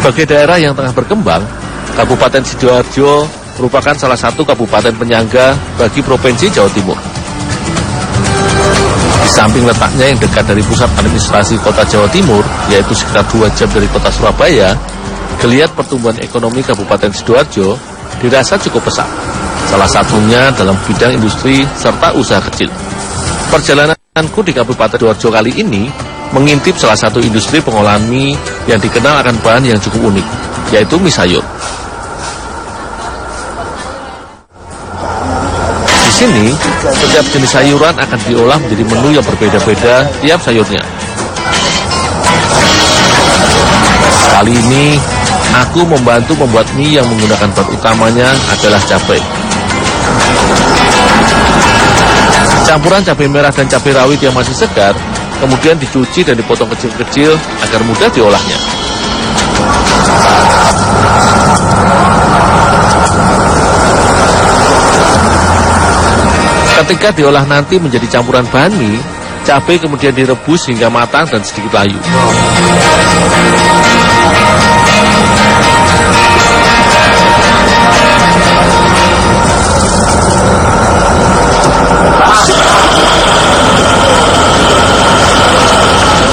Sebagai daerah yang tengah berkembang, Kabupaten Sidoarjo merupakan salah satu kabupaten penyangga bagi Provinsi Jawa Timur. Di samping letaknya yang dekat dari pusat administrasi kota Jawa Timur, yaitu sekitar 2 jam dari kota Surabaya, geliat pertumbuhan ekonomi Kabupaten Sidoarjo dirasa cukup pesat. Salah satunya dalam bidang industri serta usaha kecil. Perjalananku di Kabupaten Sidoarjo kali ini mengintip salah satu industri pengolahan mie yang dikenal akan bahan yang cukup unik, yaitu mie sayur. Di sini, setiap jenis sayuran akan diolah menjadi menu yang berbeda-beda tiap sayurnya. Kali ini, aku membantu membuat mie yang menggunakan bahan utamanya adalah cabai. Campuran cabai merah dan cabai rawit yang masih segar kemudian dicuci dan dipotong kecil-kecil agar mudah diolahnya. Ketika diolah nanti menjadi campuran bahan mie, cabai kemudian direbus hingga matang dan sedikit layu.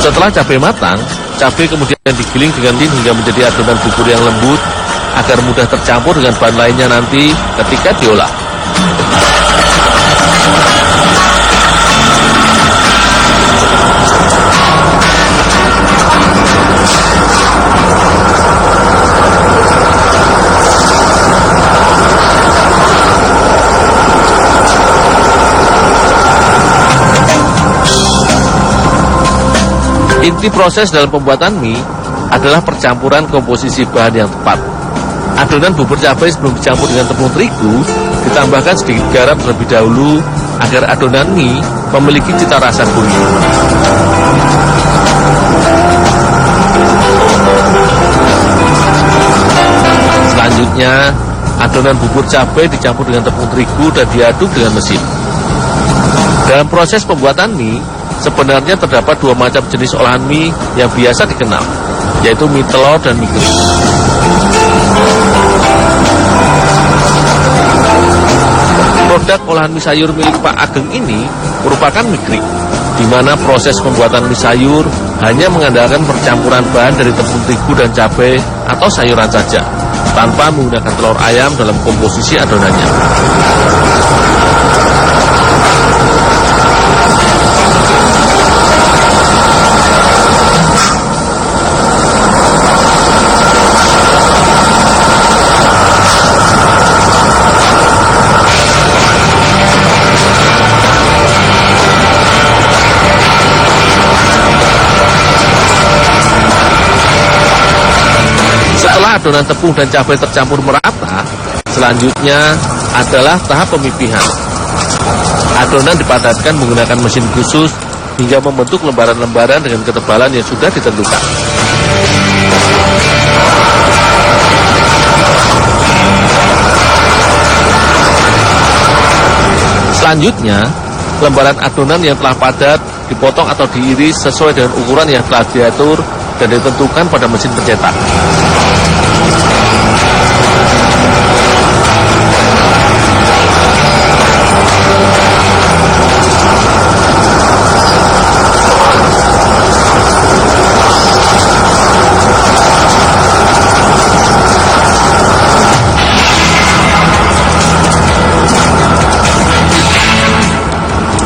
Setelah cabai matang, cabai kemudian digiling dengan lin hingga menjadi adonan bubur yang lembut agar mudah tercampur dengan bahan lainnya nanti ketika diolah. Inti proses dalam pembuatan mie adalah percampuran komposisi bahan yang tepat. Adonan bubur cabai sebelum dicampur dengan tepung terigu ditambahkan sedikit garam terlebih dahulu agar adonan mie memiliki cita rasa gurih. Selanjutnya, adonan bubur cabai dicampur dengan tepung terigu dan diaduk dengan mesin. Dalam proses pembuatan mie, sebenarnya terdapat 2 macam jenis olahan mie yang biasa dikenal, yaitu mie telur dan mie kering. Produk olahan mie sayur milik Pak Ageng ini merupakan mie kering, di mana proses pembuatan mie sayur hanya mengandalkan percampuran bahan dari tepung terigu dan cabai atau sayuran saja, tanpa menggunakan telur ayam dalam komposisi adonannya. Setelah adonan tepung dan cabai tercampur merata, selanjutnya adalah tahap pemipihan. Adonan dipadatkan menggunakan mesin khusus hingga membentuk lembaran-lembaran dengan ketebalan yang sudah ditentukan. Selanjutnya, lembaran adonan yang telah padat dipotong atau diiris sesuai dengan ukuran yang telah diatur dan ditentukan pada mesin pencetak.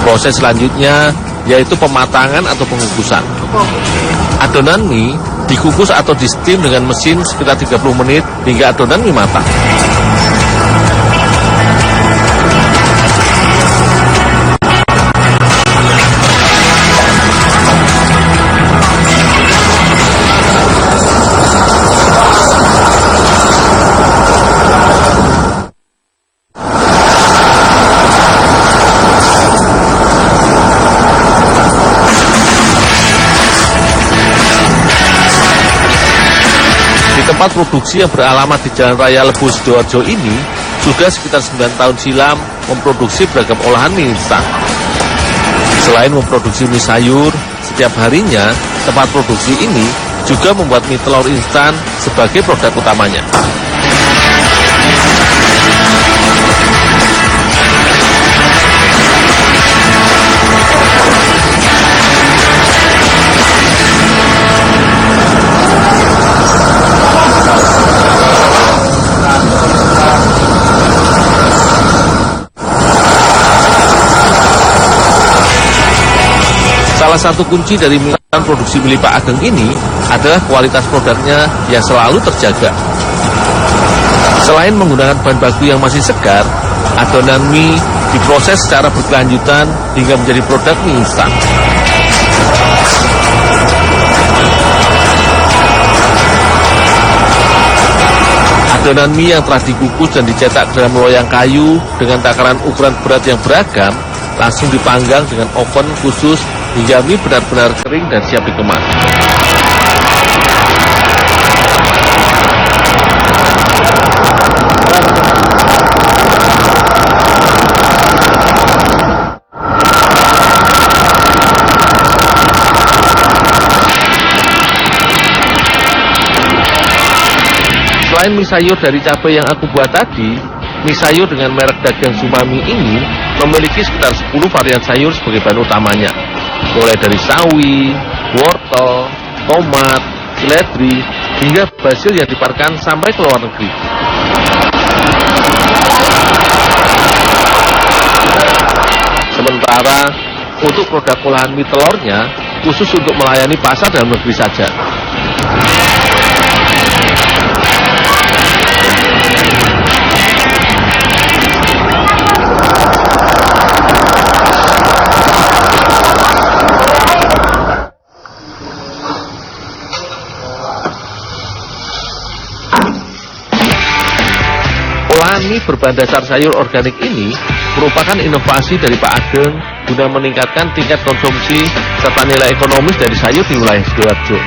Proses selanjutnya yaitu pematangan atau pengukusan. Adonan mie dikukus atau di steam dengan mesin sekitar 30 menit hingga adonan mie matang. Tempat produksi yang beralamat di Jalan Raya Lebu Sidoarjo ini sudah sekitar 9 tahun silam memproduksi beragam olahan mie instan. Selain memproduksi mie sayur, setiap harinya tempat produksi ini juga membuat mie telur instan sebagai produk utamanya. Salah satu kunci dari produksi milik Pak Ageng ini adalah kualitas produknya yang selalu terjaga. Selain menggunakan bahan baku yang masih segar, adonan mie diproses secara berkelanjutan hingga menjadi produk mie instan. Adonan mie yang telah dikukus dan dicetak dalam loyang kayu dengan takaran ukuran berat yang beragam langsung dipanggang dengan oven khusus hingga mie benar-benar kering dan siap dikemas. Selain mie sayur dari cabai yang aku buat tadi, mie sayur dengan merek dagang Sumami ini memiliki sekitar 10 varian sayur sebagai bahan utamanya, mulai dari sawi, wortel, tomat, seledri, hingga basil yang diparkan sampai ke luar negeri. Sementara untuk produk olahan mie telurnya khusus untuk melayani pasar dalam negeri saja. Olahan mie berbahan dasar sayur organik ini merupakan inovasi dari Pak Ageng guna meningkatkan tingkat konsumsi serta nilai ekonomis dari sayur di wilayah Sidoarjo.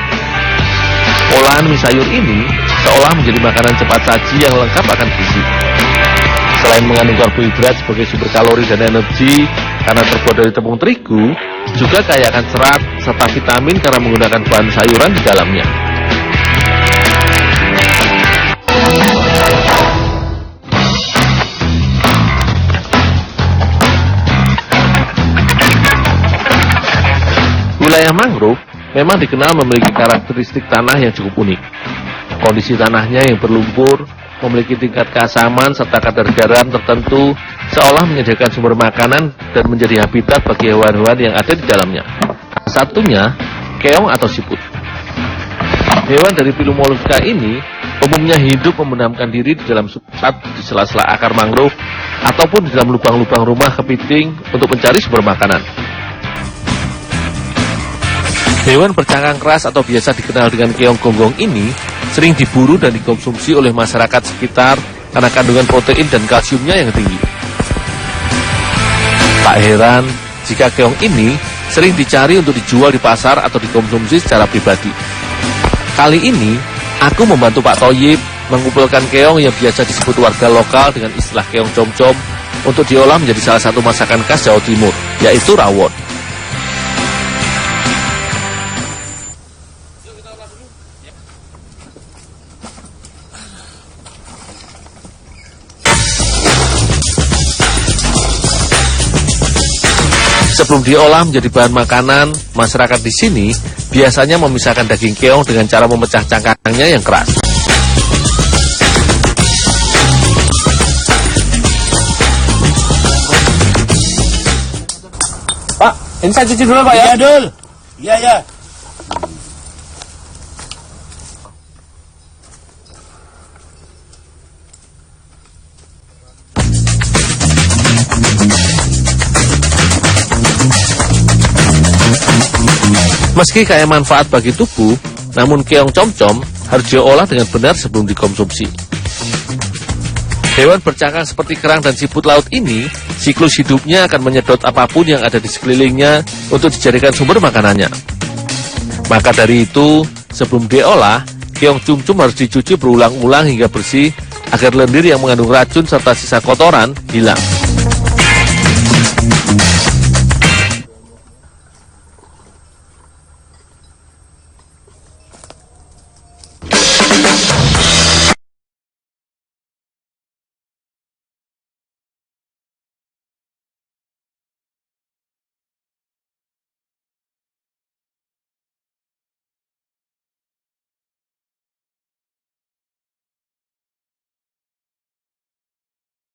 Olahan mie sayur ini seolah menjadi makanan cepat saji yang lengkap akan gizi. Selain mengandung karbohidrat sebagai sumber kalori dan energi karena terbuat dari tepung terigu, juga kaya akan serat serta vitamin karena menggunakan bahan sayuran di dalamnya. Wilayah mangrove memang dikenal memiliki karakteristik tanah yang cukup unik. Kondisi tanahnya yang berlumpur, memiliki tingkat keasaman serta kadar garam tertentu, seolah menyediakan sumber makanan dan menjadi habitat bagi hewan-hewan yang ada di dalamnya. Satunya, keong atau siput. Hewan dari filum Mollusca ini umumnya hidup membenamkan diri di dalam substrat di sela-sela akar mangrove ataupun di dalam lubang-lubang rumah kepiting untuk mencari sumber makanan. Hewan bercangkang keras atau biasa dikenal dengan keong gonggong ini sering diburu dan dikonsumsi oleh masyarakat sekitar karena kandungan protein dan kalsiumnya yang tinggi. Tak heran jika keong ini sering dicari untuk dijual di pasar atau dikonsumsi secara pribadi. Kali ini, aku membantu Pak Toyib mengumpulkan keong yang biasa disebut warga lokal dengan istilah keong com-com untuk diolah menjadi salah satu masakan khas Jawa Timur, yaitu rawon. Sebelum diolah menjadi bahan makanan, masyarakat di sini biasanya memisahkan daging keong dengan cara memecah cangkangnya yang keras. Pak, ini saya cuci dulu Pak ya? Iya Dul, iya. Meski kaya manfaat bagi tubuh, namun keong com-com harus diolah dengan benar sebelum dikonsumsi. Hewan bercangkang seperti kerang dan siput laut ini, siklus hidupnya akan menyedot apapun yang ada di sekelilingnya untuk dijadikan sumber makanannya. Maka dari itu, sebelum diolah, keong cum-cum harus dicuci berulang-ulang hingga bersih agar lendir yang mengandung racun serta sisa kotoran hilang.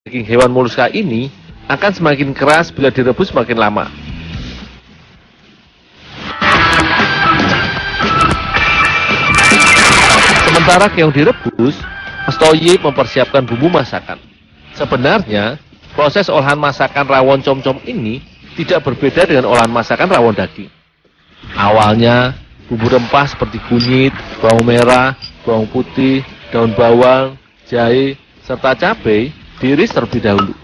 Daging hewan moluska ini akan semakin keras bila direbus semakin lama. Sementara keong direbus, Mas Thoyib mempersiapkan bumbu masakan. Sebenarnya, proses olahan masakan rawon com-com ini tidak berbeda dengan olahan masakan rawon daging. Awalnya, bumbu rempah seperti kunyit, bawang merah, bawang putih, daun bawang, jahe, serta cabai diiris terlebih dahulu.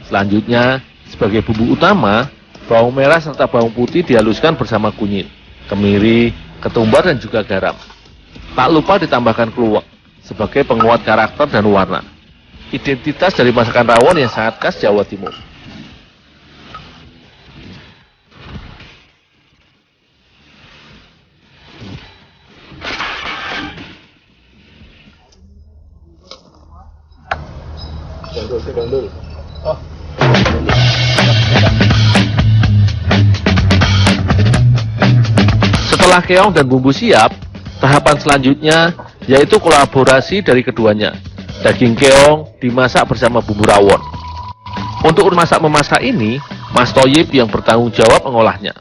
Selanjutnya, sebagai bumbu utama, bawang merah serta bawang putih dihaluskan bersama kunyit, kemiri, ketumbar dan juga garam. Tak lupa ditambahkan kluwek sebagai penguat karakter dan warna. Identitas dari masakan rawon yang sangat khas Jawa Timur. Setelah keong dan bumbu siap, tahapan selanjutnya yaitu kolaborasi dari keduanya. Daging keong dimasak bersama bumbu rawon. Untuk memasak ini, Mas Thoyib yang bertanggung jawab mengolahnya.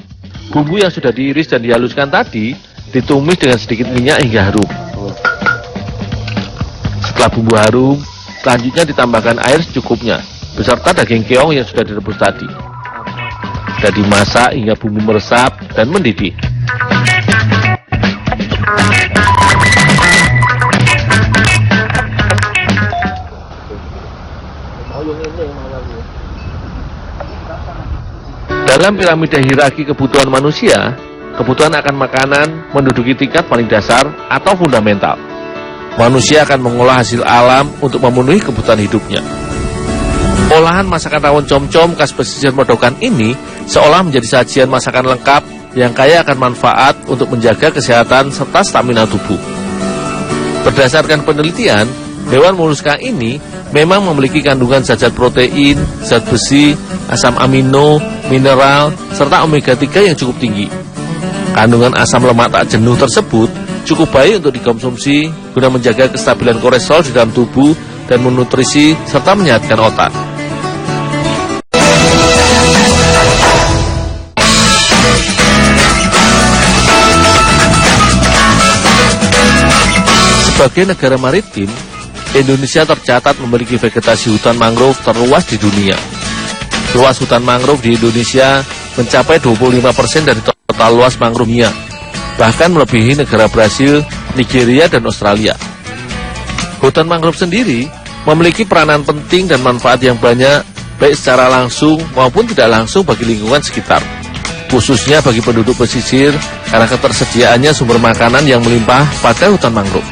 Bumbu yang sudah diiris dan dihaluskan tadi ditumis dengan sedikit minyak hingga harum. Setelah bumbu harum, selanjutnya ditambahkan air secukupnya beserta daging keong yang sudah direbus tadi. Dan dimasak hingga bumbu meresap dan mendidih. Dalam piramida hierarki kebutuhan manusia, kebutuhan akan makanan menduduki tingkat paling dasar atau fundamental. Manusia akan mengolah hasil alam untuk memenuhi kebutuhan hidupnya. Olahan masakan rawon com-com khas pesisir Modokan ini seolah menjadi sajian masakan lengkap yang kaya akan manfaat untuk menjaga kesehatan serta stamina tubuh. Berdasarkan penelitian, hewan moluska ini memang memiliki kandungan zat protein, zat besi, asam amino, mineral, serta omega 3 yang cukup tinggi. Kandungan asam lemak tak jenuh tersebut cukup baik untuk dikonsumsi guna menjaga kestabilan kolesterol di dalam tubuh dan menutrisi serta menyehatkan otak. Sebagai negara maritim, Indonesia tercatat memiliki vegetasi hutan mangrove terluas di dunia. Luas hutan mangrove di Indonesia mencapai 25% dari total luas mangrove dunia, bahkan melebihi negara Brasil, Nigeria, dan Australia. Hutan mangrove sendiri memiliki peranan penting dan manfaat yang banyak, baik secara langsung maupun tidak langsung bagi lingkungan sekitar, khususnya bagi penduduk pesisir karena ketersediaannya sumber makanan yang melimpah pada hutan mangrove.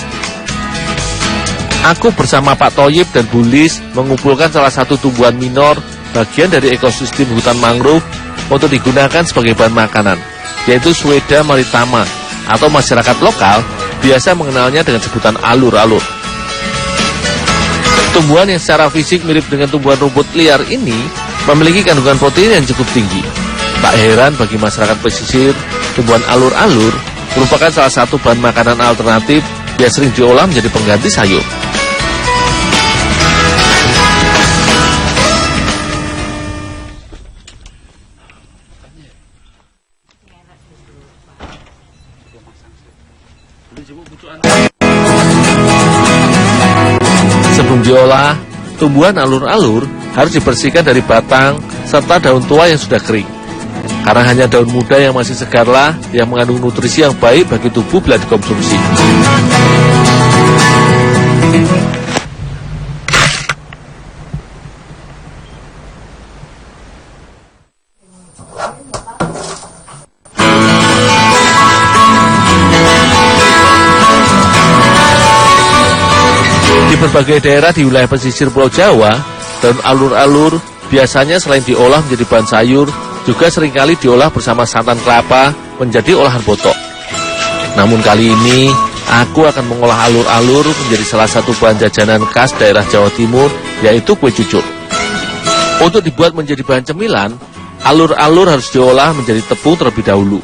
Aku bersama Pak Thoyib dan Bu Lis mengumpulkan salah satu tumbuhan minor bagian dari ekosistem hutan mangrove untuk digunakan sebagai bahan makanan, yaitu Sueda maritama atau masyarakat lokal biasa mengenalnya dengan sebutan alur-alur. Tumbuhan yang secara fisik mirip dengan tumbuhan rumput liar ini memiliki kandungan protein yang cukup tinggi. Tak heran bagi masyarakat pesisir, tumbuhan alur-alur merupakan salah satu bahan makanan alternatif yang sering diolah menjadi pengganti sayur. Sebelum diolah, tumbuhan alur-alur harus dibersihkan dari batang serta daun tua yang sudah kering. Karena hanya daun muda yang masih segarlah yang mengandung nutrisi yang baik bagi tubuh bila dikonsumsi. Di berbagai daerah di wilayah pesisir Pulau Jawa, daun alur-alur biasanya selain diolah menjadi bahan sayur, juga seringkali diolah bersama santan kelapa menjadi olahan botok. Namun kali ini, aku akan mengolah alur-alur menjadi salah satu bahan jajanan khas daerah Jawa Timur, yaitu kue cucur. Untuk dibuat menjadi bahan cemilan, alur-alur harus diolah menjadi tepung terlebih dahulu.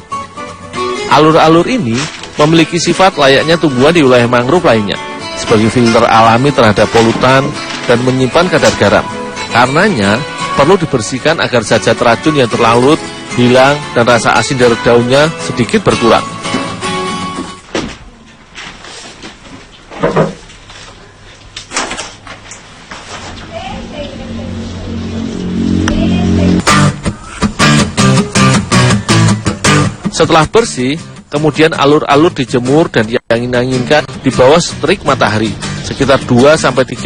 Alur-alur ini memiliki sifat layaknya tumbuhan di wilayah mangrove lainnya, sebagai filter alami terhadap polutan dan menyimpan kadar garam. Karenanya, perlu dibersihkan agar zat-zat racun yang terlarut hilang dan rasa asin dari daunnya sedikit berkurang. Setelah bersih, kemudian alur-alur dijemur dan diangin-anginkan di bawah terik matahari sekitar 2-3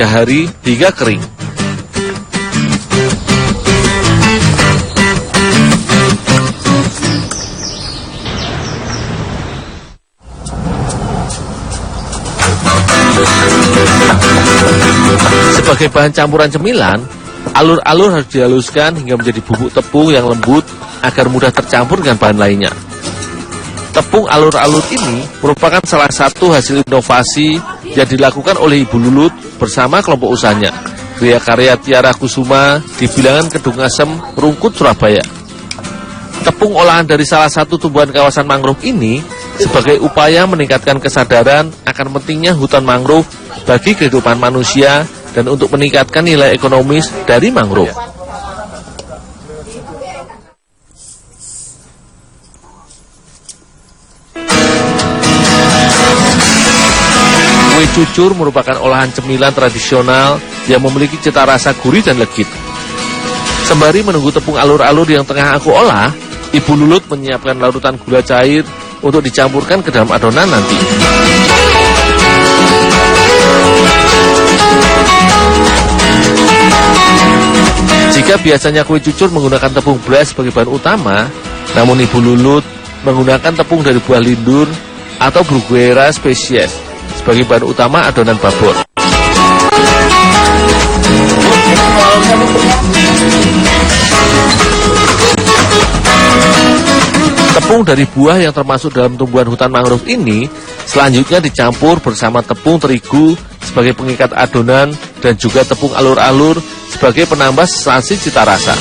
hari hingga kering. Sebagai bahan campuran cemilan, alur-alur harus dihaluskan hingga menjadi bubuk tepung yang lembut agar mudah tercampur dengan bahan lainnya. Tepung alur-alur ini merupakan salah satu hasil inovasi yang dilakukan oleh Ibu Lulut bersama kelompok usahanya, Kriya Karya Tiara Kusuma di Bilangan Kedung Asem, Rungkut, Surabaya. Tepung olahan dari salah satu tumbuhan kawasan mangrove ini sebagai upaya meningkatkan kesadaran akan pentingnya hutan mangrove bagi kehidupan manusia dan untuk meningkatkan nilai ekonomis dari mangrove. Kue cucur merupakan olahan cemilan tradisional yang memiliki cita rasa gurih dan legit. Sembari menunggu tepung alur-alur yang tengah aku olah, Ibu Lulut menyiapkan larutan gula cair untuk dicampurkan ke dalam adonan nanti. Jika biasanya kue cucur menggunakan tepung beras sebagai bahan utama, namun Ibu Lulut menggunakan tepung dari buah lindur atau Bruguera species sebagai bahan utama adonan babor. Tepung dari buah yang termasuk dalam tumbuhan hutan mangrove ini selanjutnya dicampur bersama tepung terigu sebagai pengikat adonan dan juga tepung alur-alur sebagai penambah sensasi cita rasa.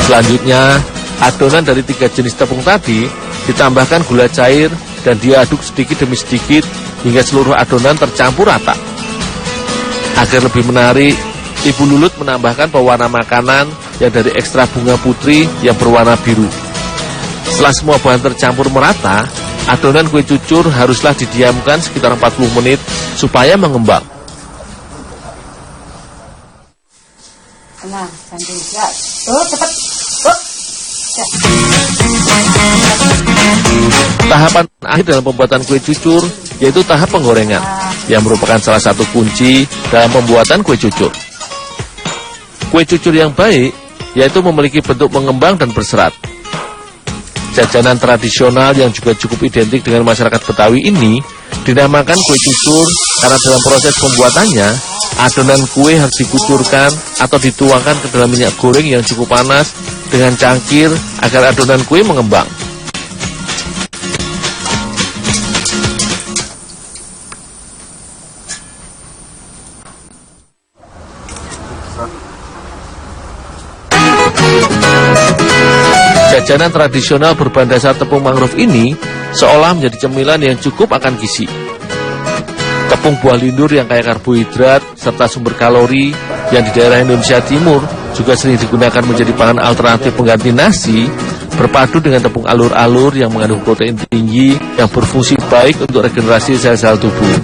Selanjutnya, adonan dari 3 jenis tepung tadi ditambahkan gula cair dan diaduk sedikit demi sedikit hingga seluruh adonan tercampur rata. Agar lebih menarik, Ibu Lulut menambahkan pewarna makanan yang dari ekstrak bunga putri yang berwarna biru. Setelah semua bahan tercampur merata, adonan kue cucur haruslah didiamkan sekitar 40 menit supaya mengembang. Nah, cantik ya. Tuh, cepat. Tuh. Ya. Tahapan akhir dalam pembuatan kue cucur yaitu tahap penggorengan, yang merupakan salah satu kunci dalam pembuatan kue cucur. Kue cucur yang baik yaitu memiliki bentuk mengembang dan berserat. Jajanan tradisional yang juga cukup identik dengan masyarakat Betawi ini dinamakan kue cucur karena dalam proses pembuatannya adonan kue harus dikucurkan atau dituangkan ke dalam minyak goreng yang cukup panas dengan cangkir agar adonan kue mengembang. Jajanan tradisional berbahan dasar tepung mangrove ini seolah menjadi cemilan yang cukup akan gizi. Tepung buah lindur yang kaya karbohidrat serta sumber kalori yang di daerah Indonesia Timur juga sering digunakan menjadi bahan alternatif pengganti nasi, berpadu dengan tepung alur-alur yang mengandung protein tinggi yang berfungsi baik untuk regenerasi sel-sel tubuh.